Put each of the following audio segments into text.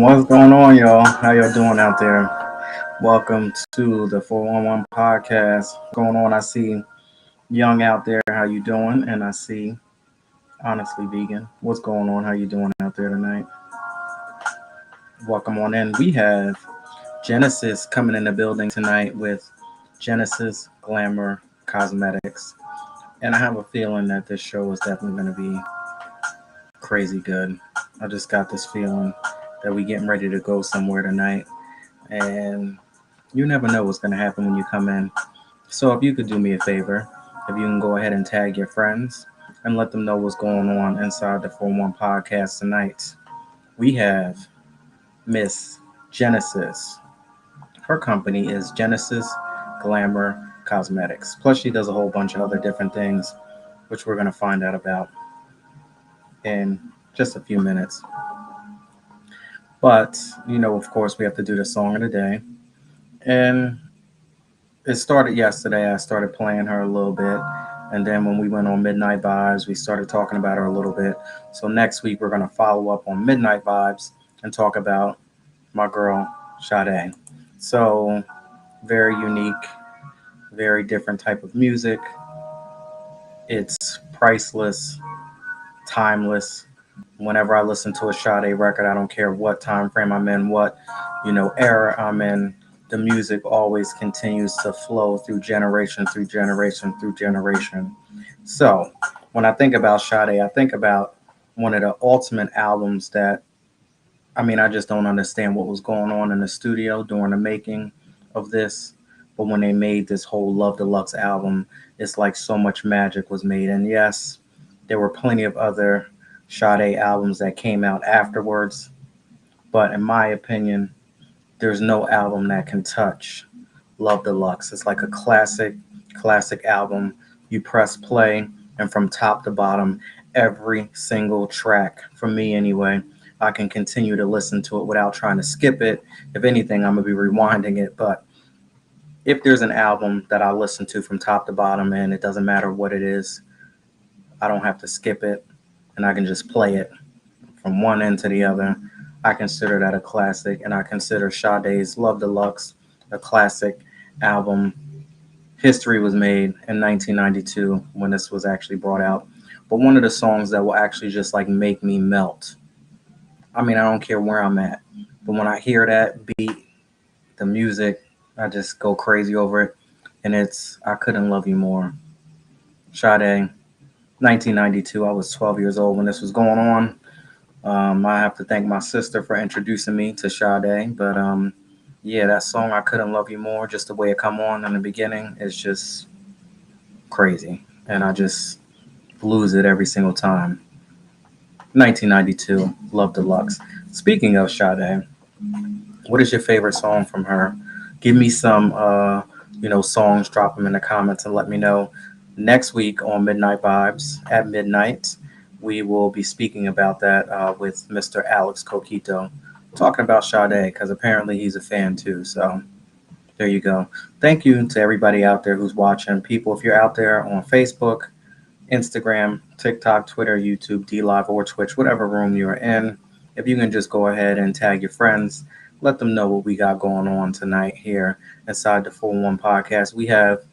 What's going on, y'all? How y'all doing out there? Welcome to the 411 podcast. What's going on? I see Young out there. How you doing? And I see Honestly Vegan. What's going on? How you doing out there tonight? Welcome on in. We have Genesis coming in the building tonight with Genesis Glamour Cosmetics. And I have a feeling that this show is definitely going to be crazy good. I just got this feeling that we getting ready to go somewhere tonight. And you never know what's going to happen when you come in. So if you could do me a favor, if you can go ahead and tag your friends and let them know what's going on inside the 4-1 podcast tonight. We have Miss Genesis. Her company is Genesis Glamour Cosmetics. Plus, she does a whole bunch of other different things, which we're going to find out about in just a few minutes. But, of course, we have to do the song of the day. And it started yesterday. I started playing her a little bit. And then when we went on Midnight Vibes, we started talking about her a little bit. So next week, we're going to follow up on Midnight Vibes and talk about my girl, Sade. So very unique, very different type of music. It's priceless, timeless. Whenever I listen to a Sade record, I don't care what time frame I'm in, what era I'm in. The music always continues to flow through generation through generation through generation. So when I think about Sade, I think about one of the ultimate albums that I just don't understand what was going on in the studio during the making of this. But when they made this whole Love Deluxe album, it's like so much magic was made. And yes, there were plenty of other Sade albums that came out afterwards. But in my opinion, there's no album that can touch Love Deluxe. It's like a classic album. You press play, and from top to bottom, every single track, for me anyway, I can continue to listen to it without trying to skip it. If anything, I'm going to be rewinding it. But if there's an album that I listen to from top to bottom, and it doesn't matter what it is, I don't have to skip it, and I can just play it from one end to the other. I consider that a classic, and I consider Sade's Love Deluxe a classic album. History was made in 1992 when this was actually brought out. But one of the songs that will actually just like make me melt. I don't care where I'm at, but when I hear that beat, the music, I just go crazy over it. And it's I Couldn't Love You More. Sade, 1992. I was 12 years old when this was going on. I have to thank my sister for introducing me to Sade. But yeah, that song I Couldn't Love You More, just the way it come on in the beginning, is just crazy. And I just lose it every single time. 1992, Love Deluxe. Speaking of Sade, what is your favorite song from her? Give me some songs, drop them in the comments and let me know. Next week on Midnight Vibes at midnight, we will be speaking about that with Mr. Alex Coquito, talking about Sade, because apparently he's a fan too. So there you go. Thank you to everybody out there who's watching. People, if you're out there on Facebook, Instagram, TikTok, Twitter, YouTube, DLive, or Twitch, whatever room you're in, if you can just go ahead and tag your friends, let them know what we got going on tonight here inside the 4-1 podcast. We have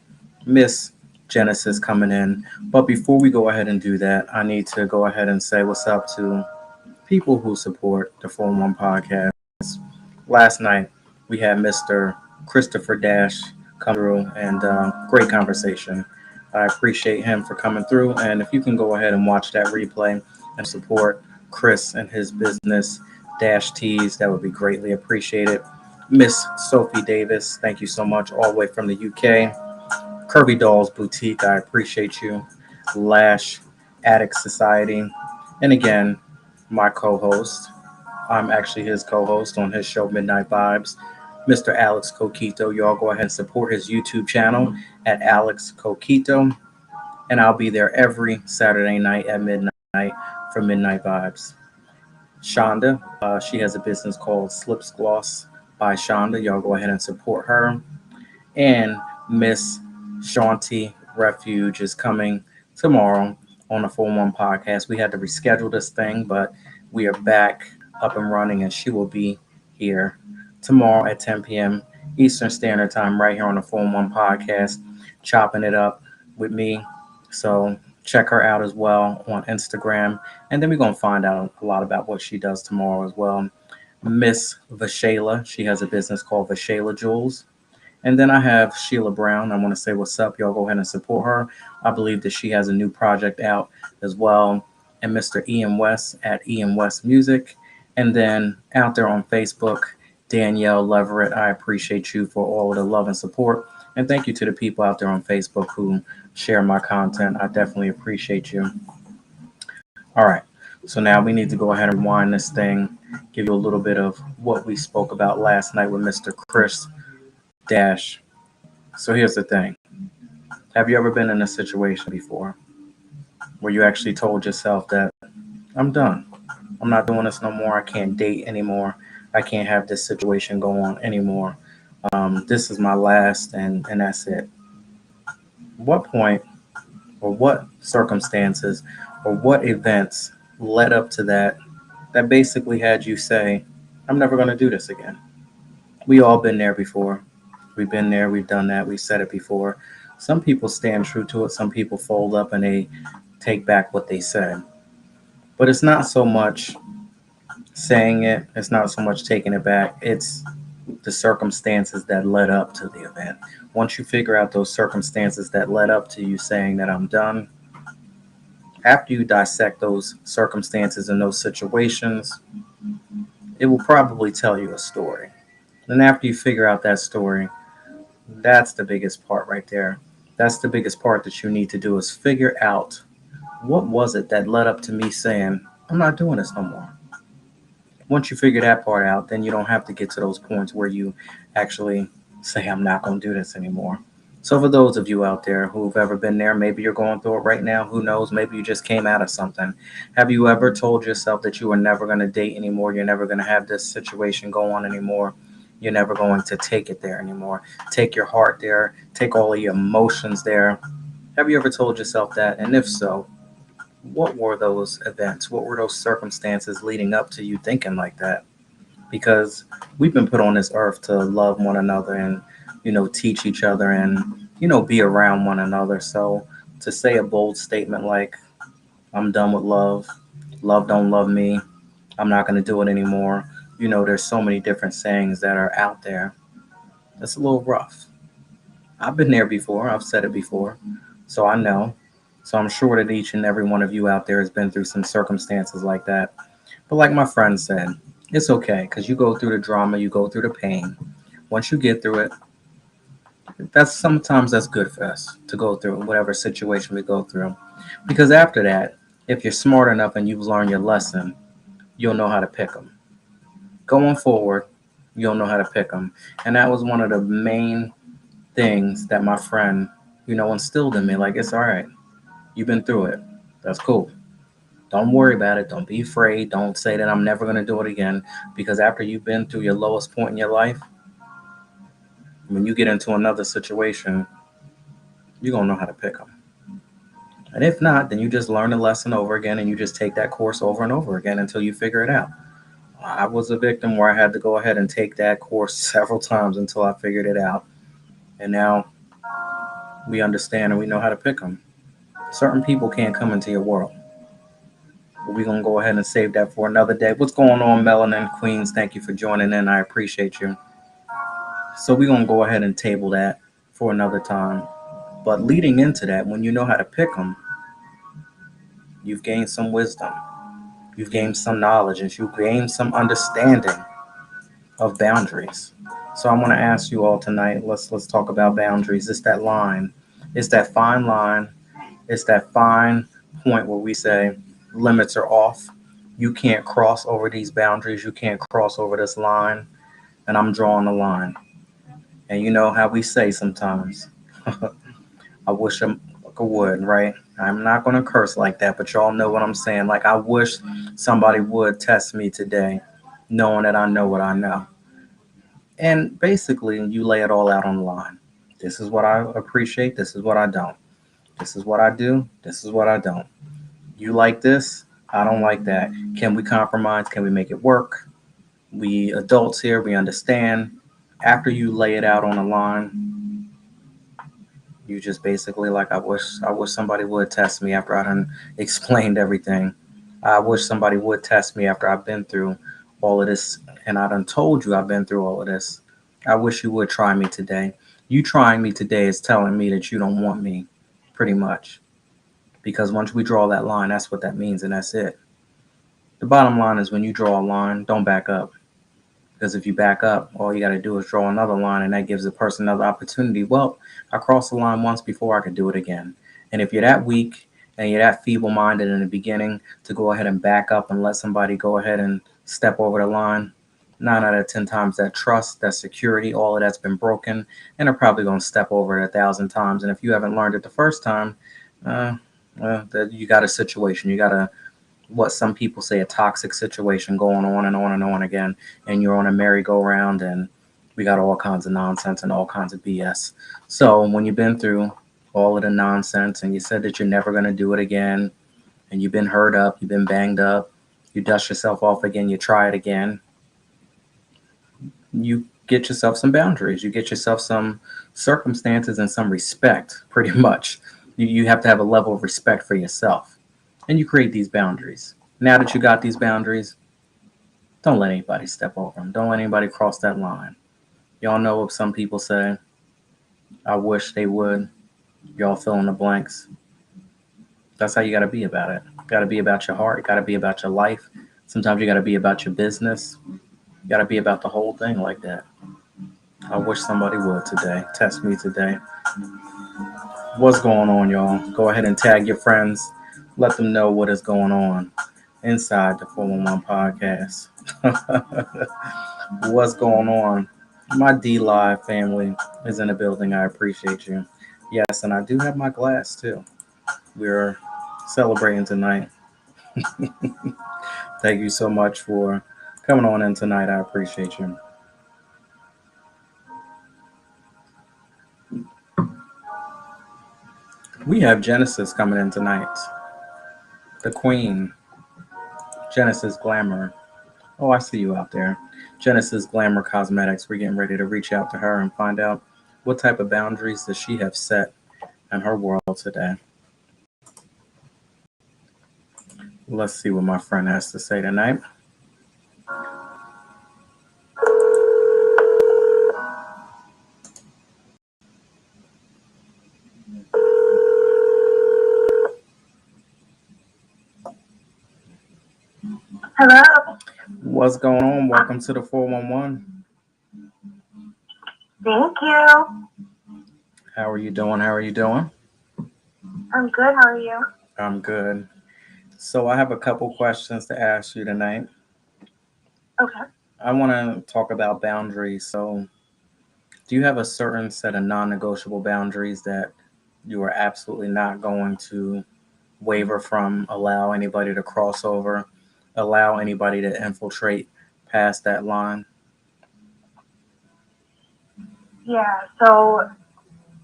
Miss Genesis coming in. But before we go ahead and do that, I need to go ahead and say what's up to people who support the 4-1 podcast. Last night, we had Mr. Christopher Dash come through, and great conversation. I appreciate him for coming through. And if you can go ahead and watch that replay and support Chris and his business, Dash Tees, that would be greatly appreciated. Miss Sophie Davis, thank you so much, all the way from the UK. Curvy Dolls Boutique, I appreciate you. Lash Addict Society. And again, my co-host. I'm actually his co-host on his show, Midnight Vibes. Mr. Alex Coquito. Y'all go ahead and support his YouTube channel at Alex Coquito. And I'll be there every Saturday night at midnight for Midnight Vibes. Shonda, she has a business called Slips Gloss by Shonda. Y'all go ahead and support her. And Miss Shanti Refuge is coming tomorrow on the 4-1 podcast. We had to reschedule this thing, but we are back up and running, and she will be here tomorrow at 10 p.m. Eastern Standard Time, right here on the Phone One Podcast, chopping it up with me. So check her out as well on Instagram, and then we're gonna find out a lot about what she does tomorrow as well. Miss Vashayla, she has a business called Vashayla Jewels. And then I have Sheila Brown. I want to say what's up. Y'all go ahead and support her. I believe that she has a new project out as well. And Mr. Ian West at Ian West Music. And then out there on Facebook, Danielle Leverett. I appreciate you for all of the love and support. And thank you to the people out there on Facebook who share my content. I definitely appreciate you. All right. So now we need to go ahead and rewind this thing, give you a little bit of what we spoke about last night with Mr. Chris Dash. So here's the thing. Have you ever been in a situation before where you actually told yourself that I'm done? I'm not doing this no more. I can't date anymore. I can't have this situation go on anymore. This is my last, and that's it. What point or what circumstances or what events led up to that basically had you say, I'm never going to do this again? We all been there before. We've been there, we've done that, we've said it before. Some people stand true to it, some people fold up and they take back what they said. But it's not so much saying it, it's not so much taking it back, it's the circumstances that led up to the event. Once you figure out those circumstances that led up to you saying that I'm done, after you dissect those circumstances and those situations, it will probably tell you a story. And after you figure out that story, that's the biggest part right there. That's the biggest part that you need to do is figure out what was it that led up to me saying, I'm not doing this no more. Once you figure that part out, then you don't have to get to those points where you actually say, I'm not going to do this anymore. So, for those of you out there who've ever been there, maybe you're going through it right now. Who knows? Maybe you just came out of something. Have you ever told yourself that you are never going to date anymore? You're never going to have this situation go on anymore? You're never going to take it there anymore. Take your heart there. Take all of your emotions there. Have you ever told yourself that? And if so, what were those events? What were those circumstances leading up to you thinking like that? Because we've been put on this earth to love one another and, teach each other and, be around one another. So to say a bold statement like, I'm done with love, love don't love me, I'm not going to do it anymore. There's so many different sayings that are out there. That's a little rough. I've been there before. I've said it before. So I know. So I'm sure that each and every one of you out there has been through some circumstances like that. But like my friend said, it's okay because you go through the drama, you go through the pain. Once you get through it, that's good for us to go through whatever situation we go through. Because after that, if you're smart enough and you've learned your lesson, you'll know how to pick them. Going forward, you'll know how to pick them. And that was one of the main things that my friend, instilled in me. Like, it's all right. You've been through it. That's cool. Don't worry about it. Don't be afraid. Don't say that I'm never going to do it again. Because after you've been through your lowest point in your life, when you get into another situation, you're going to know how to pick them. And if not, then you just learn the lesson over again and you just take that course over and over again until you figure it out. I was a victim where I had to go ahead and take that course several times until I figured it out. And now we understand and we know how to pick them. Certain people can't come into your world. But we're going to go ahead and save that for another day. What's going on, Melanin Queens? Thank you for joining in. I appreciate you. So we're going to go ahead and table that for another time. But leading into that, when you know how to pick them, you've gained some wisdom. You've gained some knowledge and you've gained some understanding of boundaries. So I want to ask you all tonight, let's talk about boundaries. It's that line. It's that fine line. It's that fine point where we say limits are off. You can't cross over these boundaries. You can't cross over this line. And I'm drawing the line. And you know how we say sometimes, I wish I would, right? I'm not going to curse like that, but y'all know what I'm saying. Like, I wish somebody would test me today, knowing that I know what I know. And basically, you lay it all out on the line. This is what I appreciate. This is what I don't. This is what I do. This is what I don't. You like this? I don't like that. Can we compromise? Can we make it work? We adults here, we understand. After you lay it out on the line, you just basically like, I wish somebody would test me after I done explained everything. I wish somebody would test me after I've been through all of this and I done told you I've been through all of this. I wish you would try me today. You trying me today is telling me that you don't want me, pretty much. Because once we draw that line, that's what that means, and that's it. The bottom line is when you draw a line, don't back up. Because if you back up, all you got to do is draw another line, and that gives the person another opportunity. Well, I crossed the line once before, I could do it again. And if you're that weak and you're that feeble minded in the beginning to go ahead and back up and let somebody go ahead and step over the line, 9 out of 10 times that trust, that security, all of that's been broken, and they're probably going to step over it 1,000 times. And if you haven't learned it the first time, uh, well, you got a situation. You got a what some people say a toxic situation going on and on and on again, and you're on a merry-go-round, and we got all kinds of nonsense and all kinds of BS. So when you've been through all of the nonsense and you said that you're never going to do it again, and you've been hurt up, you've been banged up, you dust yourself off again, you try it again, you get yourself some boundaries, you get yourself some circumstances and some respect, pretty much. You have to have a level of respect for yourself, and you create these boundaries. Now that you got these boundaries, don't let anybody step over them. Don't let anybody cross that line. Y'all know what some people say. I wish they would. Y'all fill in the blanks. That's how you got to be about it. Got to be about your heart. Got to be about your life. Sometimes you got to be about your business. You got to be about the whole thing like that. I wish somebody would today. Test me today. What's going on, y'all? Go ahead and tag your friends. Let them know what is going on inside the 411 podcast. What's going on? My D Live family is in the building. I appreciate you. Yes, and I do have my glass too. We're celebrating tonight. Thank you so much for coming on in tonight. I appreciate you. We have Genesis coming in tonight. The Queen, Genesis Glamour. Oh, I see you out there. Genesis Glamour Cosmetics. We're getting ready to reach out to her and find out what type of boundaries does she have set in her world today. Let's see what my friend has to say tonight. Hello. What's going on? Welcome to the 411. Thank you. How are you doing? How are you doing? I'm good. How are you? I'm good. So, I have a couple questions to ask you tonight. Okay. I want to talk about boundaries. So, do you have a certain set of non negotiable boundaries that you are absolutely not going to waver from, allow anybody to cross over, allow anybody to infiltrate past that line? Yeah. So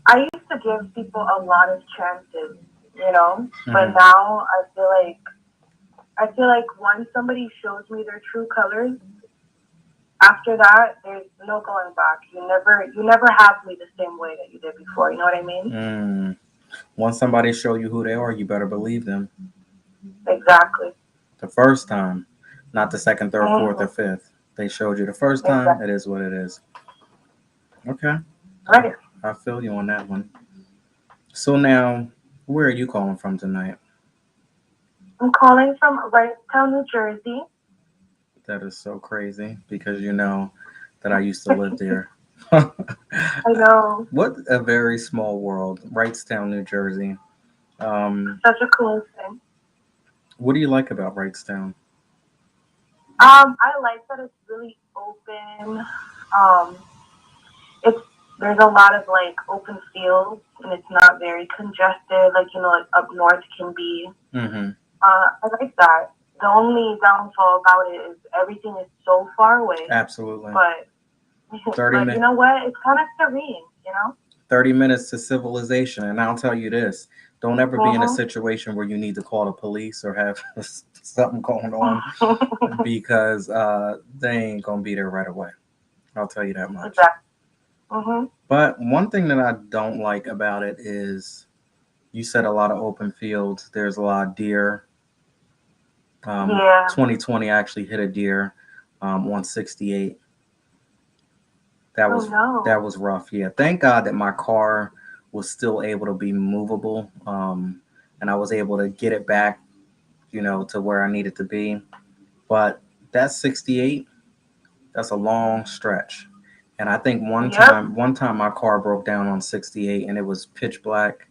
I used to give people a lot of chances, but Hmm. now I feel like once somebody shows me their true colors, after that there's no going back. You never have me the same way that you did before. You know what I mean? Mm. Once somebody show you who they are, you better believe them Exactly. the first time, not the second, third, fourth, or Mm-hmm. fifth. They showed you the first time, Exactly. it is what it is. Okay, I, Right. I feel you on that one. So now, where are you calling from tonight? I'm calling from Wrightstown, New Jersey. That is so crazy because you know that I used to live there. I know. What a very small world, Wrightstown, New Jersey. Um, Such a cool thing. what do you like about Wrightstown? I like that it's really open. Um, it's there's a lot of like open fields and it's not very congested like like up north can be. Mm-hmm. I like that. The only downfall about it is everything is so far away, Absolutely. but 30, but you know what? It's kind of serene. 30 minutes to civilization. And I'll tell you this, Don't ever be in a Mhm. situation where you need to call the police or have something going on because they ain't gonna be there right away. I'll tell you that much. Exactly. Mhm. But one thing that I don't like about it is you said a lot of open fields. There's a lot of deer. Yeah. 2020 I actually hit a deer on 68. That Oh was no. that was rough. Yeah, thank God that my car was still able to be movable, and I was able to get it back, to where I needed to be. But that 68, that's a long stretch. And I think Yep. one time my car broke down on 68, and it was pitch black.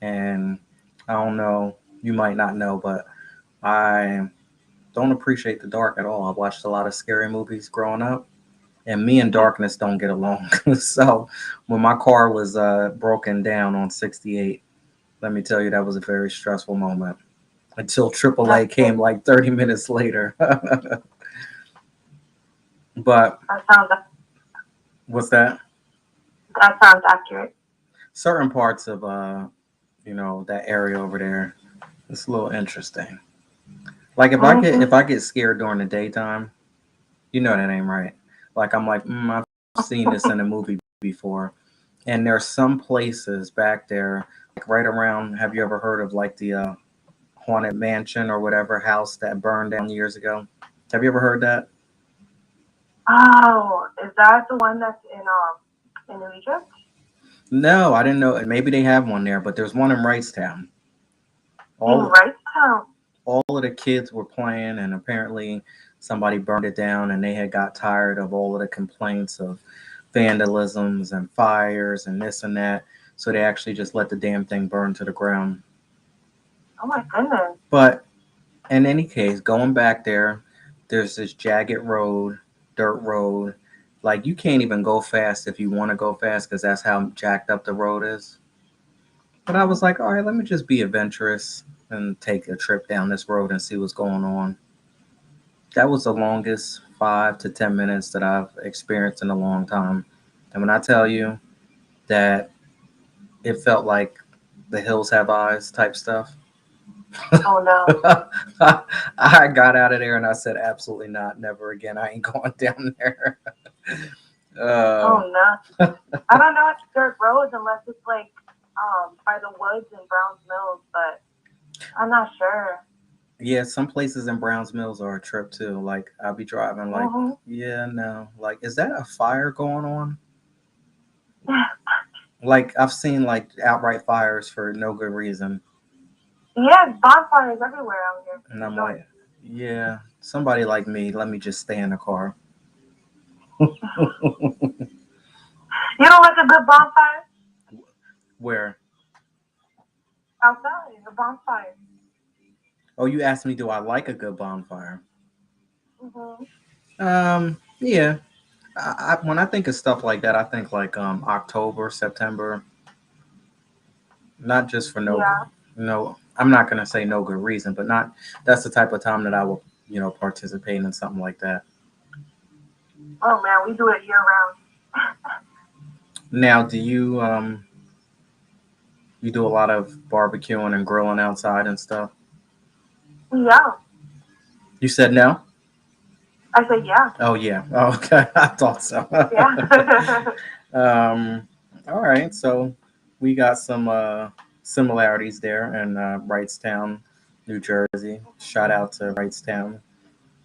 And I don't know, you might not know, but I don't appreciate the dark at all. I watched a lot of scary movies growing up, and me and darkness don't get along. So when my car was broken down on 68, let me tell you, that was a very stressful moment until AAA That's came like 30 minutes later. But that sounds what's that? that sounds accurate. Certain parts of that area over there, it's a little interesting. Like Mhm. if I get scared during the daytime, that ain't right. Like I'm like, I've seen this in a movie before. And there's some places back there, like right around. Have you ever heard of like the haunted mansion or whatever house that burned down years ago? Have you ever heard that? Oh, is that the one that's in Egypt? No, I didn't know. Maybe they have one there, but there's one in Wrightstown. In All Wrightstown. all of the kids were playing, and apparently somebody burned it down, and they had got tired of all of the complaints of vandalisms and fires and this and that, so they actually just let the damn thing burn to the ground. Oh my goodness. But in any case, going back there, there's this jagged road, dirt road. Like you can't even go fast if you want to go fast because that's how jacked up the road is. But I was Mhm. like, all right, let me just be adventurous and take a trip down this road and see what's going on. That was the longest 5 to 10 minutes that I've experienced in a long time. And when I tell you that it felt like the hills have eyes type stuff, Oh no. I got out of there and I said, absolutely not, never again. I ain't going down there. Uh, Oh no. I don't know it's dirt roads unless it's like by the woods in Browns Mills, but I'm not sure. yeah, some places in Browns Mills are a trip too. Like I'll be driving, like, Mhm. yeah, no, like, is that a fire going on? Like I've seen like outright fires for no good reason, Yeah, bonfires everywhere out here and for I'm sure. like, yeah, somebody like me, let me just stay in the car. You don't like a good bonfire Where? outside? A bonfire. Oh, you asked me, do I like a good bonfire? Mhm. Yeah. When I think of stuff like that, I think like October, September, not just for no good, Yeah. I'm not gonna say no good reason, but not that's the type of time that I will, participate in something like that. Oh man, we do it year round. Now, do you do a lot of barbecuing and grilling outside and stuff? Yeah. You said no? I said yeah. Oh yeah. Oh, okay. I thought so. Yeah. um, all right. So we got some similarities there in Wrightstown, New Jersey. Shout out to Wrightstown.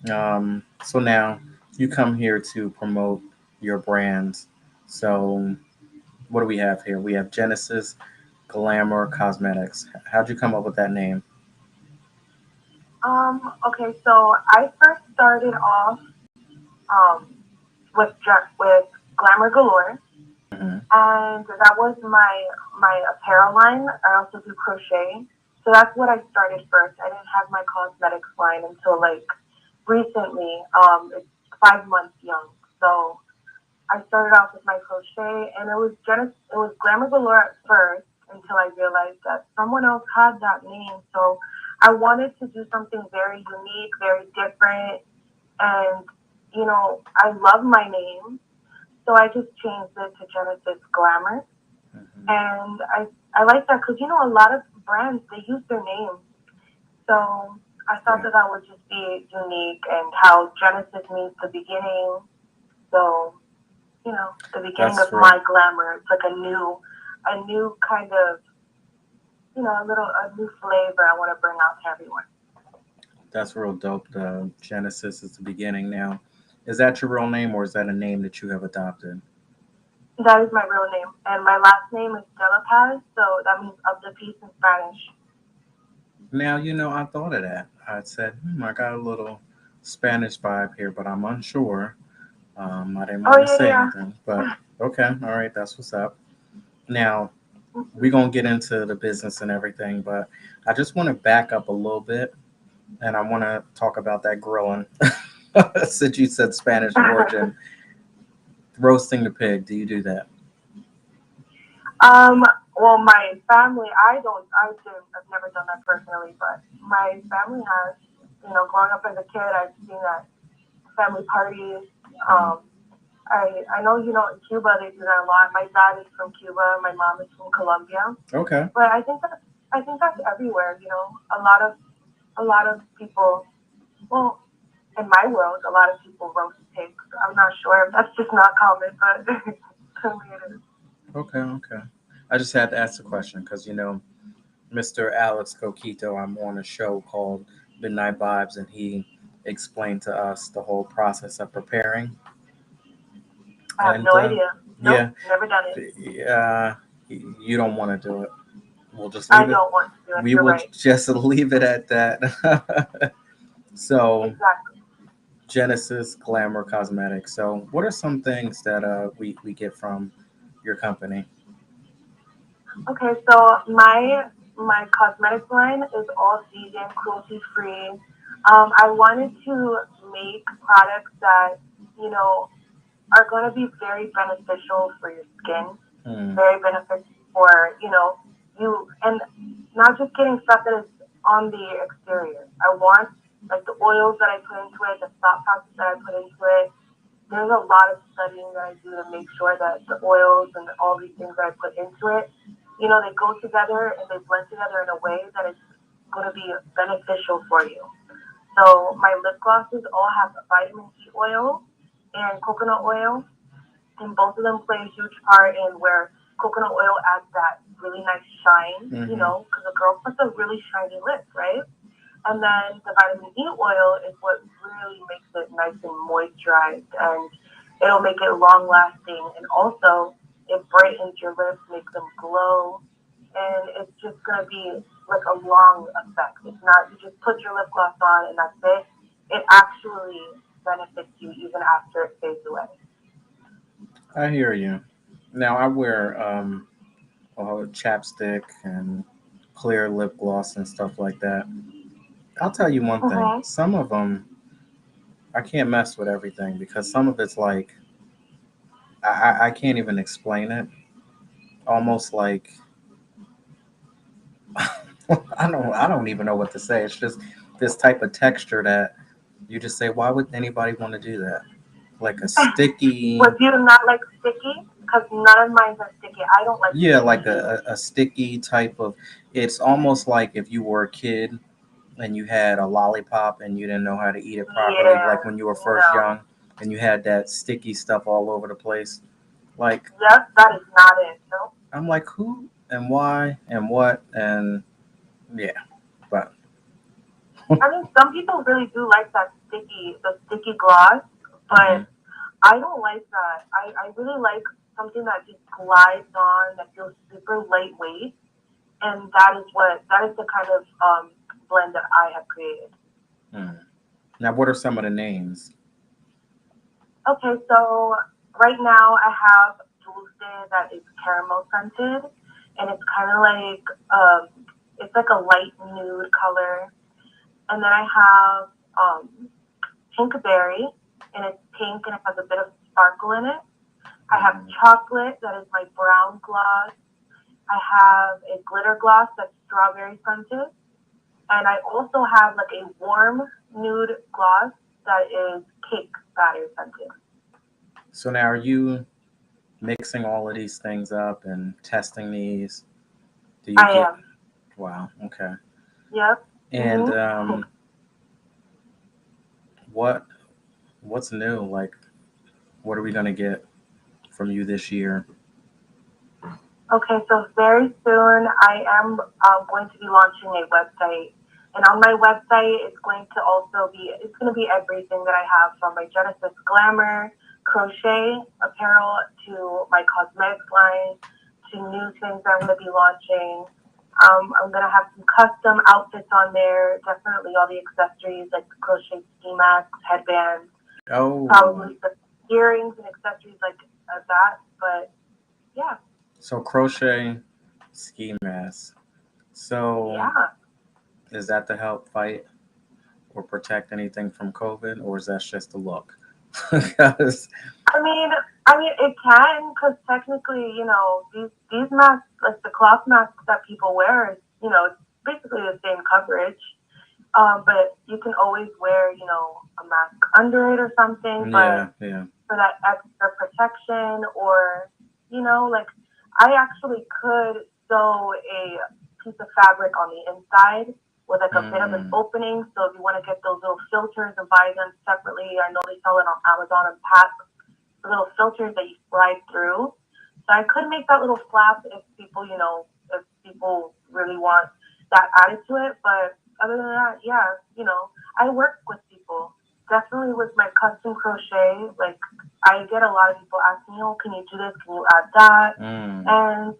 So now you come here to promote your brand. So what do we have here? We have Genesis Glamour Cosmetics. How'd you come up with that name? Okay, so I first started off um with Glamour Galore, Hmm. and that was my apparel line. I also do crochet, so that's what I started first. I didn't have my cosmetics line until like recently. It's 5 months young, so I started off with my crochet, and it was Glamour Galore at first until I realized that someone else had that name. So I wanted to do something very unique, very different, and I love my name, so I just changed it to Genesis Glamour, Hmm. and I like that because a lot of brands, they use their names. So I thought Yeah, that that would just be unique, and how Genesis means the beginning. So, the beginning that's of real. my glamour. It's like a new kind of, a new flavor I want to bring out to everyone. That's real dope. The Genesis is the beginning. Now, is that your real name or is that a name that you have adopted? That is my real name, and my last name is De La Paz, so that means of the peace in Spanish. Now, I thought of that. I said, I got a little Spanish vibe here, but I'm unsure. I didn't Oh want to yeah, say yeah. anything, but okay, all right, that's what's up. Now, we're going to get into the business and everything, but I just want to back up a little bit and I want to talk about that grilling. Since you said Spanish origin, roasting the pig, do you do that? um, well, my family, I've never done that personally, but my family has. Growing up as a kid, I've seen that family parties. Hmm. Um, I know, in Cuba they do that a lot. My dad is from Cuba, my mom is from Colombia, Okay. but I think that's everywhere. A lot of people. Well, in my world, a lot of people roast pigs. I'm not sure if that's just not common, but to me it is. Okay. Okay. I just had to ask the question because, Mr. Alex Coquito, I'm on a show called Midnight Vibes, and he explained to us the whole process of preparing. I have And no idea. yeah, Nope, never done it. uh, you don't want to do it. We'll just I leave it. don't want to do it. We You're will right. just leave it at that. So, Exactly. Genesis Glamour Cosmetics. So, what are some things that we get from your company? Okay, so my cosmetics line is all vegan, cruelty free. I wanted to make products that you know are going to be very beneficial for your skin, Hmm. very beneficial for you, and not just getting stuff that is on the exterior. I want like the oils that I put into it, the thought process that I put into it. There's a lot of studying that I do to make sure that the oils and all these things that I put into it, they go together and they blend together in a way that it's going to be beneficial for you. So my lip glosses all have vitamin E oil and coconut oil, and both of them play a huge part in where coconut oil adds that really nice shine, Mm-hmm. because a girl wants a really shiny lip, right? And then the vitamin E oil is what really makes it nice and moisturized, and it'll make it long lasting. And also, it brightens your lips, makes them glow. And it's just going to be like a long effect. It's not, you just put your lip gloss on and that's it. It actually benefits you even after it fades away. I hear you. Now I wear chapstick and clear lip gloss and stuff like that. I'll tell you one thing. Mm-hmm. Some of them I can't mess with everything because some of it's like I can't even explain it. Almost like I don't even know what to say. It's just this type of texture that you just say, why would anybody want to do that? Like a sticky, Would you not like sticky? Because none of mine are sticky. I don't like yeah, sticky like either. a sticky type of. It's almost like if you were a kid and you had a lollipop and you didn't know how to eat it properly, like Yeah, when you were first no. young and you had that sticky stuff all over the place. Like Yep, that is not it. No. I'm like, who and why and what and yeah, but I mean, some people really do like the sticky gloss, hmm. but I don't like that. I really like something that just glides on, that feels super lightweight, and that is the kind of blend that I have created. Hmm. Now, what are some of the names? Okay, so right now I have Dulce that is caramel scented, and it's kind of like it's like a light nude color, and then I have pink berry, and it's pink and it has a bit of sparkle in it. I have Hmm. chocolate that is my brown gloss. I have a glitter gloss that's strawberry scented, and I also have like a warm nude gloss that is cake batter scented. So now, are you mixing all of these things up and testing these? Do you I get am. Wow. Okay. Yep. And Mhm. what what's new? Like, what are we gonna get from you this year? Okay, so very soon I am going to be launching a website. And on my website, it's going to be everything that I have from my Genesis Glamour, crochet, apparel, to my cosmetics line, to new things I'm going to be launching. I'm going to have some custom outfits on there, definitely all the accessories like the crochet ski masks, headbands, Oh, probably the earrings and accessories like that. But yeah, so crochet ski mask. So yeah. is that to help fight or protect anything from COVID, or is that just a look? Because I mean, it can because technically, these masks, like the cloth masks that people wear, it's basically the same coverage. But you can always wear, a mask under it or something. yeah, But yeah. for that extra protection, or like I actually could sew a piece of fabric on the inside with like a bit of an Mm. opening. So if you want to get those little filters and buy them separately, I know they sell it on Amazon and packs, the little filters that you slide through. So I could make that little flap if people really want that added to it. But other than that, yeah, I work with people. Definitely with my custom crochet, like I get a lot of people asking me, "Oh, can you do this? Can you add that?" Mm. And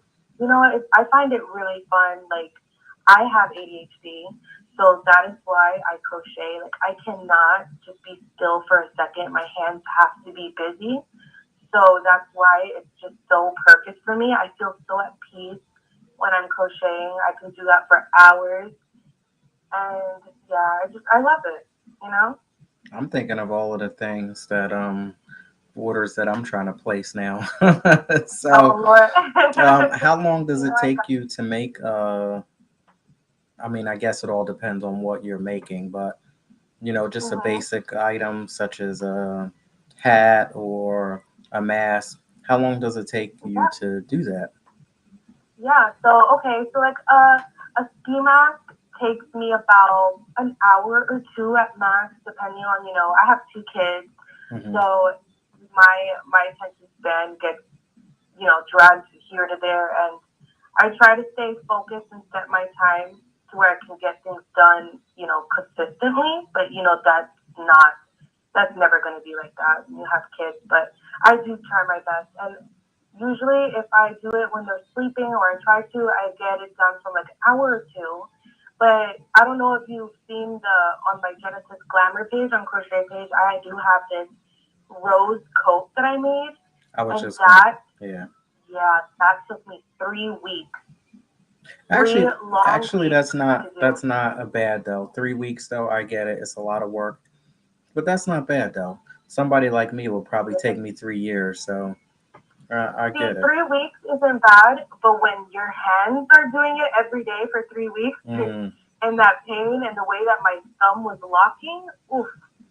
I find it really fun. Like I have ADHD, so that is why I crochet. Like I cannot just be still for a second. My hands have to be busy. So that's why it's just so perfect for me. I feel so at peace when I'm crocheting. I can do that for hours. And yeah, I love it, you know? I'm thinking of all of the things that orders that I'm trying to place now. So, Oh Lord. how long does it I take got you to make? I mean, I guess it all depends on what you're making, but just a mhm. basic item such as a hat or a mask. How long does it take you Yeah, to do that? yeah. So okay, so like a ski mask takes me about an hour or two at max, depending on, I have two kids. Hmm. So my attention span gets, dragged here to there, and I try to stay focused and set my time to where I can get things done, consistently. But that's never going to be like that when you have kids. But I do try my best, and usually if I do it when they're sleeping or I try to, I get it done from like an hour or two. But I don't know if you've seen the on my Genesis Glamour page on crochet page. I do have this rose coat that I made, I was and just going. Yeah. that took me 3 weeks, three Actually, long actually, weeks to do. that's not a bad though. 3 weeks though, I get it. It's a lot of work, but that's not bad though. Somebody like me will probably take me 3 years, so I See, get it. 3 weeks isn't bad, but when your hands are doing it every day for 3 weeks, Mm. and that pain and the way that my thumb was locking, oof,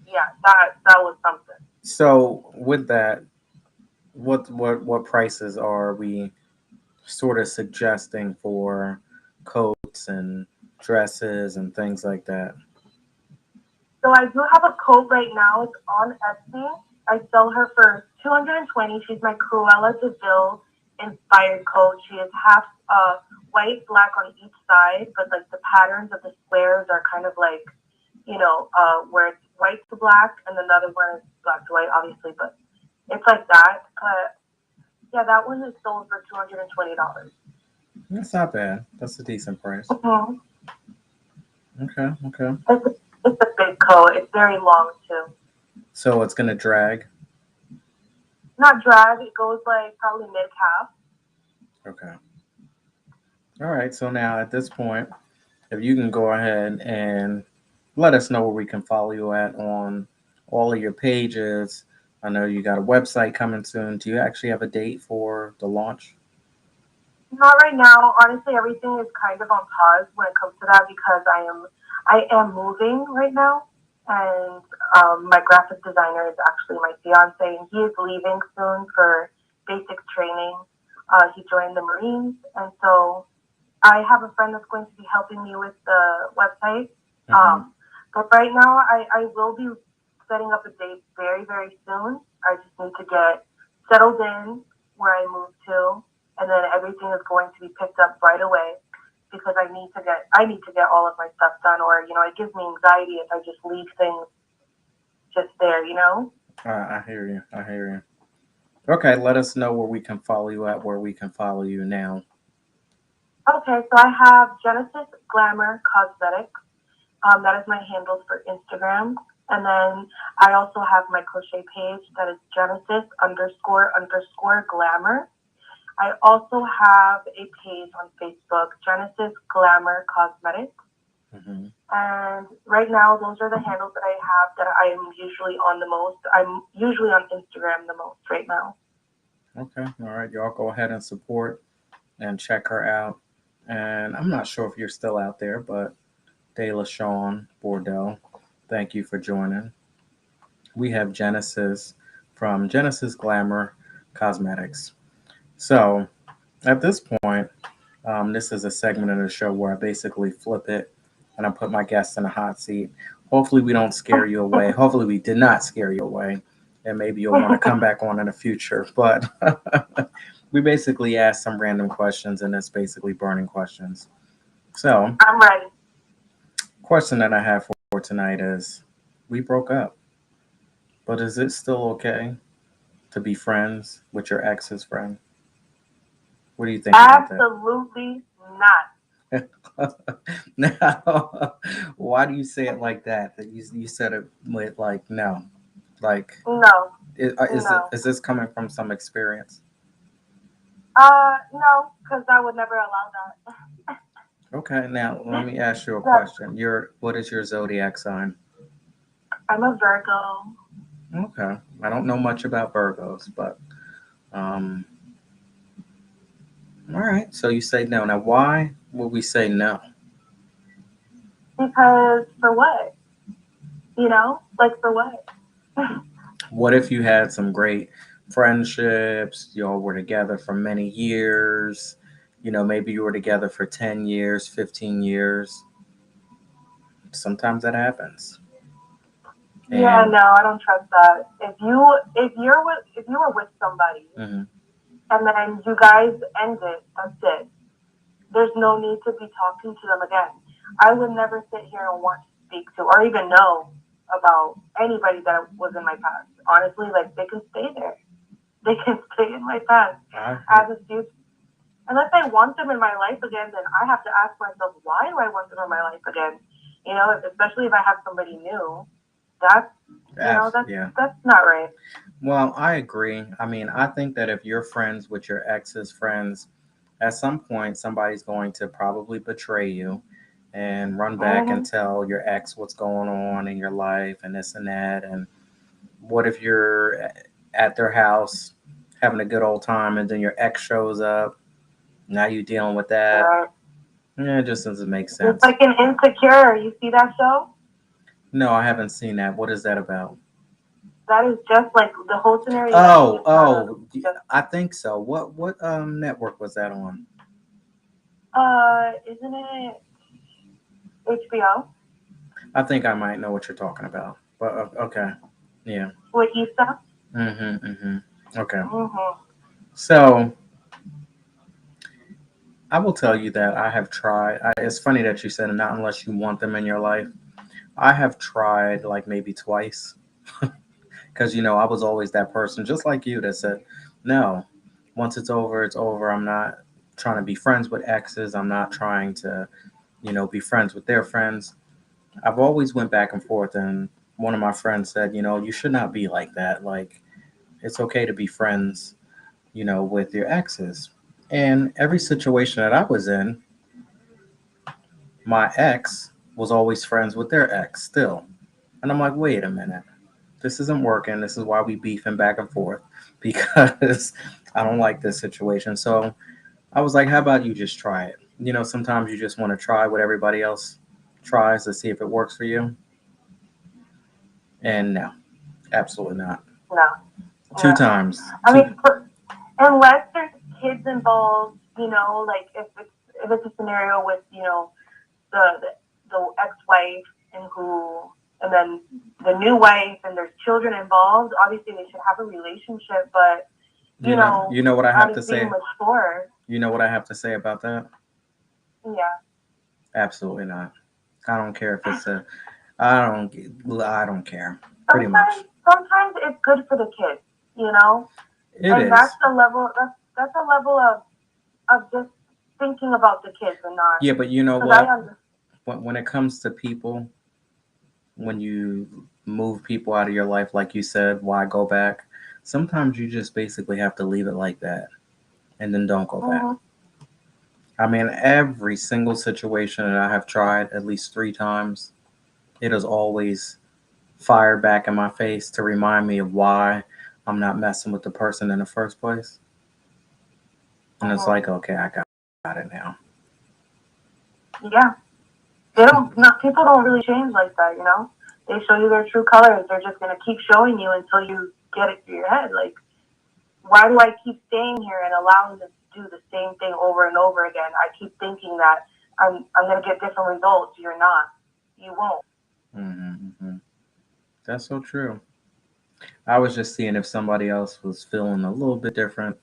yeah, that was something. So with that, what prices are we sort of suggesting for coats and dresses and things like that? So I do have a coat right now. It's on Etsy. I sell her for 220. She's my Cruella de Vil inspired coat. She is half white, black on each side, but like the patterns of the squares are kind of like, where it's white to black, and another one is black to white, obviously, but it's like that. But yeah, that one is sold for $220. That's not bad. That's a decent price. Mm-hmm. Okay, okay. It's a big coat. It's very long too. So it's gonna drag. Not drag. It goes like probably mid calf. Okay. All right. So now at this point, if you can go ahead and let us know where we can follow you at on all of your pages. I know you got a website coming soon. Do you actually have a date for the launch? Not right now. Honestly, everything is kind of on pause when it comes to that because I am moving right now, and my graphic designer is actually my fiance, and he is leaving soon for basic training. He joined the Marines, and so I have a friend that's going to be helping me with the website. Mm-hmm. But right now, I will be setting up a date very, very soon. I just need to get settled in where I moved to, and then everything is going to be picked up right away because I need to get all of my stuff done, or it gives me anxiety if I just leave things just there. I hear you. I hear you. Okay, let us know where we can follow you at, where we can follow you now. Okay, so I have Genesis Glamour Cosmetics. That is my handles for Instagram. And then I also have my crochet page that is Genesis underscore underscore glamour. I also have a page on Facebook, Genesis Glamour Cosmetics. Mm-hmm. And right now, those are the handles that I have that I'm usually on the most. I'm usually on Instagram the most right now. Okay, all right, y'all go ahead and support and check her out. And I'm not sure if you're still out there, but De La Sean Bordeaux, thank you for joining. We have Genesis from Genesis Glamour Cosmetics. So at this point, this is a segment of the show where I basically flip it and I put my guests in a hot seat. Hopefully, we don't scare you away. Hopefully, we did not scare you away. And maybe you'll want to come back on in the future. But we basically ask some random questions, and it's basically burning questions. So, I'm ready. question that I have for tonight is, we broke up, but is it still okay to be friends with your ex's friend? What do you think about that? Absolutely not. Now, why do you say it like that? That you said it with like no, like No, is it no. is this coming from some experience? No, because I would never allow that. Okay, now let me ask you a That question. Your what is your zodiac sign? I'm a Virgo. Okay, I don't know much about Virgos, but um, all right. So you say no. Now, why would we say no? Because for what? Like for what? What if you had some great friendships? Y'all were together for many years. Maybe you were together for 10 years, 15 years. Sometimes that happens. Yeah, And no, I don't trust that. If you were with somebody mhm, and then you guys end it, that's it. There's no need to be talking to them again. I would never sit here and want to speak to or even know about anybody that was in my past. Honestly, like they can stay there. They can stay in my past. I As hear, a student, unless I want them in my life again, then I have to ask myself, why do I want them in my life again? Especially if I have somebody new. That's that's yeah. that's not right. Well, I agree. I mean, I think that if you're friends with your ex's friends, at some point somebody's going to probably betray you and run back and Hmm. tell your ex what's going on in your life and this and that. And what if you're at their house having a good old time and then your ex shows up? Now you dealing with that. Right. Yeah, it just doesn't make It's sense. like an Insecure. You see that show? No, I haven't seen that. What is that about? That is just like the whole scenario that you Oh, just brought up. oh, Just I think so. What network was that on? isn't it HBO I think I might know what you're talking about. But okay, yeah. with Issa? Mhm. Okay. Hmm. So I will tell you that I have tried. It's funny that you said not unless you want them in your life. I have tried like maybe twice because I was always that person, just like you, that said no. Once it's over, it's over. I'm not trying to be friends with exes. I'm not trying to be friends with their friends. I've always went back and forth, and one of my friends said, you should not be like that. Like it's okay to be friends, with your exes. And every situation that I was in, my ex was always friends with their ex still. And I'm like, wait a minute. This isn't working. This is why we beefing back and forth because I don't like this situation. So I was like, how about you just try it? Sometimes you just want to try what everybody else tries to see if it works for you. And no, absolutely not. No. Two Yeah. times. I mean, Two. unless there's kids involved, like if if it's a scenario with the the ex-wife and then the new wife and there's children involved, obviously they should have a relationship, but You know what I have out to of being say. mature, You know what I have to say about that? yeah. Absolutely not. I don't care if it's a. I don't. I don't care. Pretty much. Sometimes it's good for the kids, you know, It and is. that's a level of just thinking about the kids and not Yeah, but you know because I what? understand. When it comes to people, when you move people out of your life, like you said, why go back? Sometimes you just basically have to leave it like that and then don't go back. Hmm. I mean, every single situation that I have tried at least 3 times, it has always fired back in my face to remind me of why I'm not messing with the person in the first place. And it's Hmm. like, okay, I got it now. Yeah, they don't. Not people don't really change like that, you know. They show you their true colors. They're just gonna keep showing you until you get it through your head. Like, why do I keep staying here and allowing them to do the same thing over and over again? I keep thinking that I'm gonna get different results. You're not. You won't. Hmm. That's so true. I was just seeing if somebody else was feeling a little bit different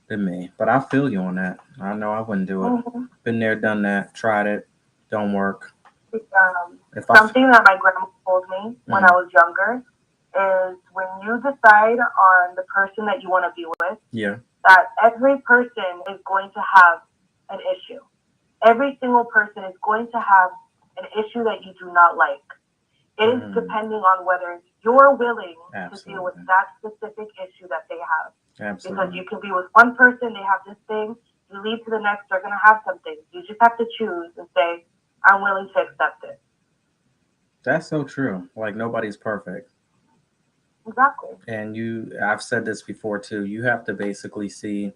than me, but I feel you on that. I know I wouldn't do it. Hmm. Been there, done that, tried it, don't work. Um, If I, Something that my grandma told me when I mm, was younger is when you decide on the person that you want to be with, yeah, that every person is going to have an issue. Every single person is going to have an issue that you do not like. It is mm, depending on whether you're willing to deal with absolutely, that specific issue that they have. Because absolutely. you can be with one person, they have this thing, you leave to the next, they're going to have something. You just have to choose and say, I'm willing to accept it. That's so true. Like nobody's perfect. Exactly. And I've said this before too. You have to basically see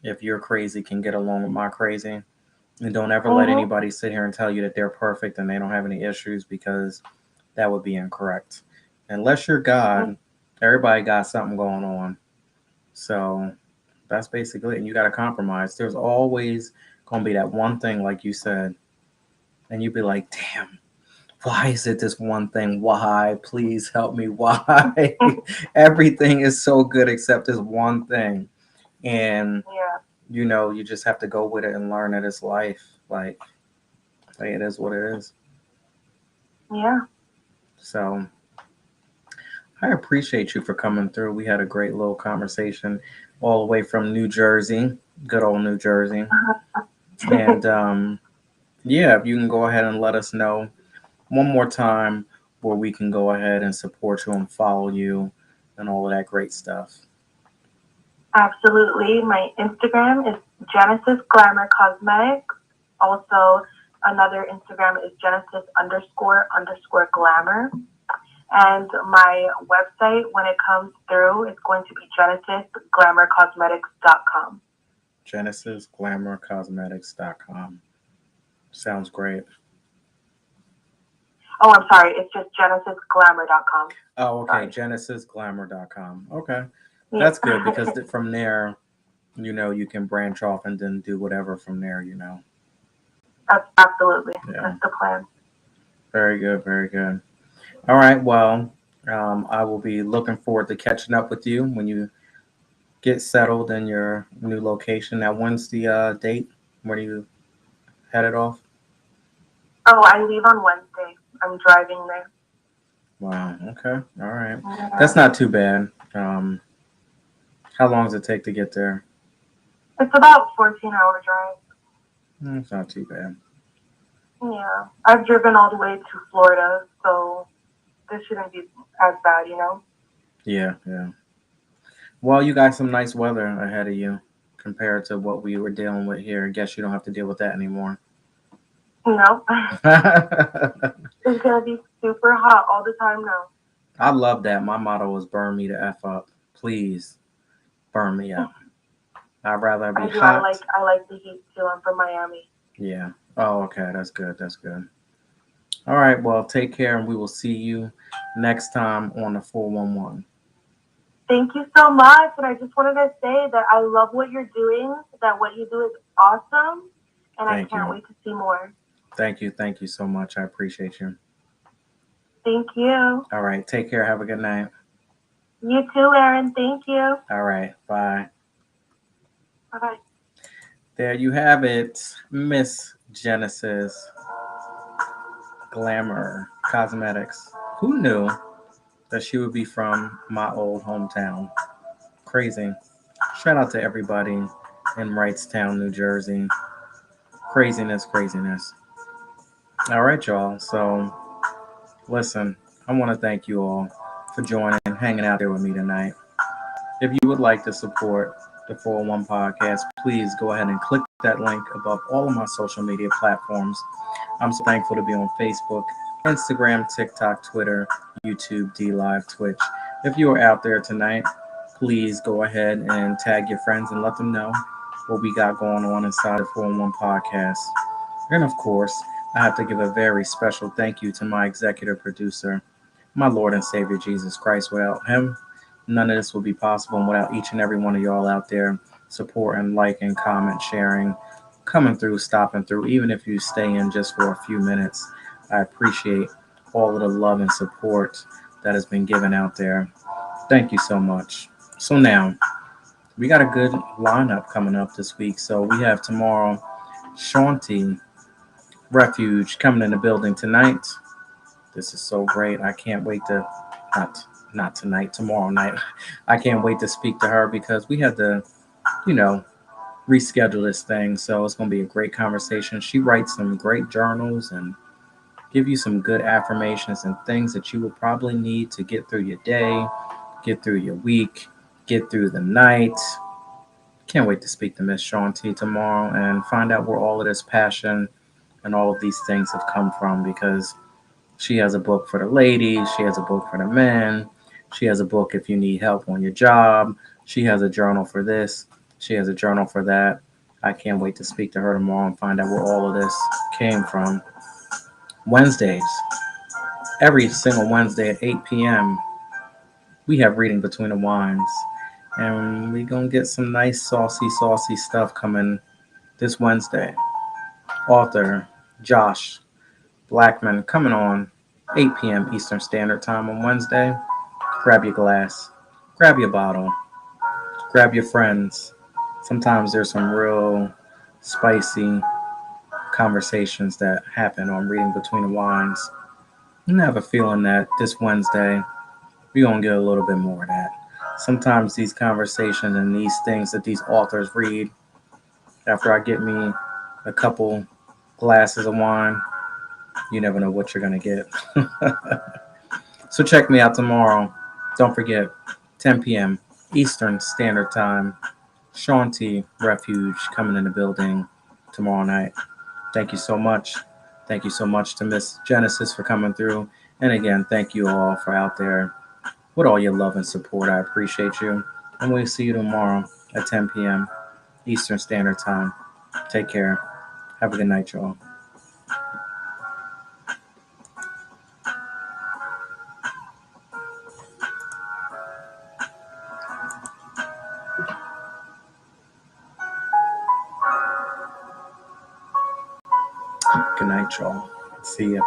if your crazy can get along with my crazy. And don't ever let Mm-hmm. anybody sit here and tell you that they're perfect and they don't have any issues because that would be incorrect. Unless you're God, everybody got something going on. So that's basically it. And you got to compromise. There's always going to be that one thing, like you said, and you'd be like, damn, why is it this one thing? Why? Please help me. Why? Everything is so good except this one thing. And, Yeah. you just have to go with it and learn that it's life. Like it is what it is. Yeah. So I appreciate you for coming through. We had a great little conversation all the way from New Jersey, good old New Jersey. And yeah, if you can go ahead and let us know one more time where we can go ahead and support you and follow you and all of that great stuff. Absolutely. My Instagram is Genesis Glamour Cosmetics. Also, another Instagram is Genesis underscore glamour. And my website, when it comes through, is going to be genesisglamourcosmetics.com. GenesisGlamourCosmetics.com. Sounds great. Oh, I'm sorry. It's just genesisglamour.com. Oh, okay. Sorry. GenesisGlamour.com. Okay. Yeah. That's good because from there, you can branch off and then do whatever from there. That's absolutely. Yeah. That's the plan. Very good. Very good. All right. Well, I will be looking forward to catching up with you when you get settled in your new location. Now, when's the date? When are you headed off? Oh, I leave on Wednesday. I'm driving there. Wow. Okay. All right. Yeah. That's not too bad. How long does it take to get there? It's about 14-hour drive. It's not too bad. Yeah. I've driven all the way to Florida, so this shouldn't be as bad, you know? Yeah. Yeah. Well, you got some nice weather ahead of you compared to what we were dealing with here. I guess you don't have to deal with that anymore. No. I It's gonna be super hot all the time now. love that. My motto is burn me the F up. Please burn me up. I'd rather be I do. hot. I like the heat too. I'm from Miami. Yeah. Oh, okay. That's good. That's good. All right. Well, take care, and we will see you next time on the 411. Thank you so much. And I just wanted to say that I love what you're doing. That what you do is awesome. and I Thank can't you. wait to see more. Thank you. Thank you so much. I appreciate you. Thank you. All right. Take care. Have a good night. You too, Aaron. Thank you. All right. Bye. Bye bye. There you have it, Miss Genesis Glamour Cosmetics. Who knew that she would be from my old hometown? Crazy. Shout out to everybody in Wrightstown, New Jersey. Craziness, craziness. All right, y'all. So, listen, I want to thank you all for joining, hanging out there with me tonight. If you would like to support the 401 podcast, please go ahead and click that link above all of my social media platforms. I'm so thankful to be on Facebook, Instagram, TikTok, Twitter, YouTube, D Live, Twitch. If you are out there tonight, please go ahead and tag your friends and let them know what we got going on inside the 401 podcast. And of course, I have to give a very special thank you to my executive producer, my Lord and Savior Jesus Christ. Without him, none of this would be possible. And without each and every one of y'all out there supporting, liking, comment, sharing, coming through, stopping through, even if you stay in just for a few minutes, I appreciate all of the love and support that has been given out there. Thank you so much. So now, we got a good lineup coming up this week. So we have tomorrow Shanti Refuge coming in the building tonight. This is so great. I can't wait to not not tonight, tomorrow night. I can't wait to speak to her because we had to, you know, reschedule this thing. So it's going to be a great conversation. She writes some great journals and give you some good affirmations and things that you will probably need to get through your day, get through your week, get through the night. Can't wait to speak to Miss Shawn T tomorrow and find out where all of this passion and all of these things have come from because she has a book for the ladies, she has a book for the men, she has a book if you need help on your job, she has a journal for this, she has a journal for that. I can't wait to speak to her tomorrow and find out where all of this came from. Wednesdays, every single Wednesday at 8 p.m., we have Reading Between the Wines. And we're going to get some nice, saucy stuff coming this Wednesday. Author Josh Blackman coming on 8 p.m. Eastern Standard Time on Wednesday. Grab your glass, grab your bottle, grab your friends. Sometimes there's some real spicy conversations that happen on Reading Between the Wines. And I have a feeling that this Wednesday we're going to get a little bit more of that. Sometimes these conversations and these things that these authors read after I get me a couple glasses of wine, you never know what you're going to get. So check me out tomorrow. Don't forget, 10 p.m. Eastern Standard Time. Shawn T. Refuge coming in the building tomorrow night. Thank you so much. Thank you so much to Miss Genesis for coming through. And again, thank you all for out there with all your love and support. I appreciate you. And we'll see you tomorrow at 10 p.m. Eastern Standard Time. Take care. Have a good night, y'all. Good night, y'all. See ya.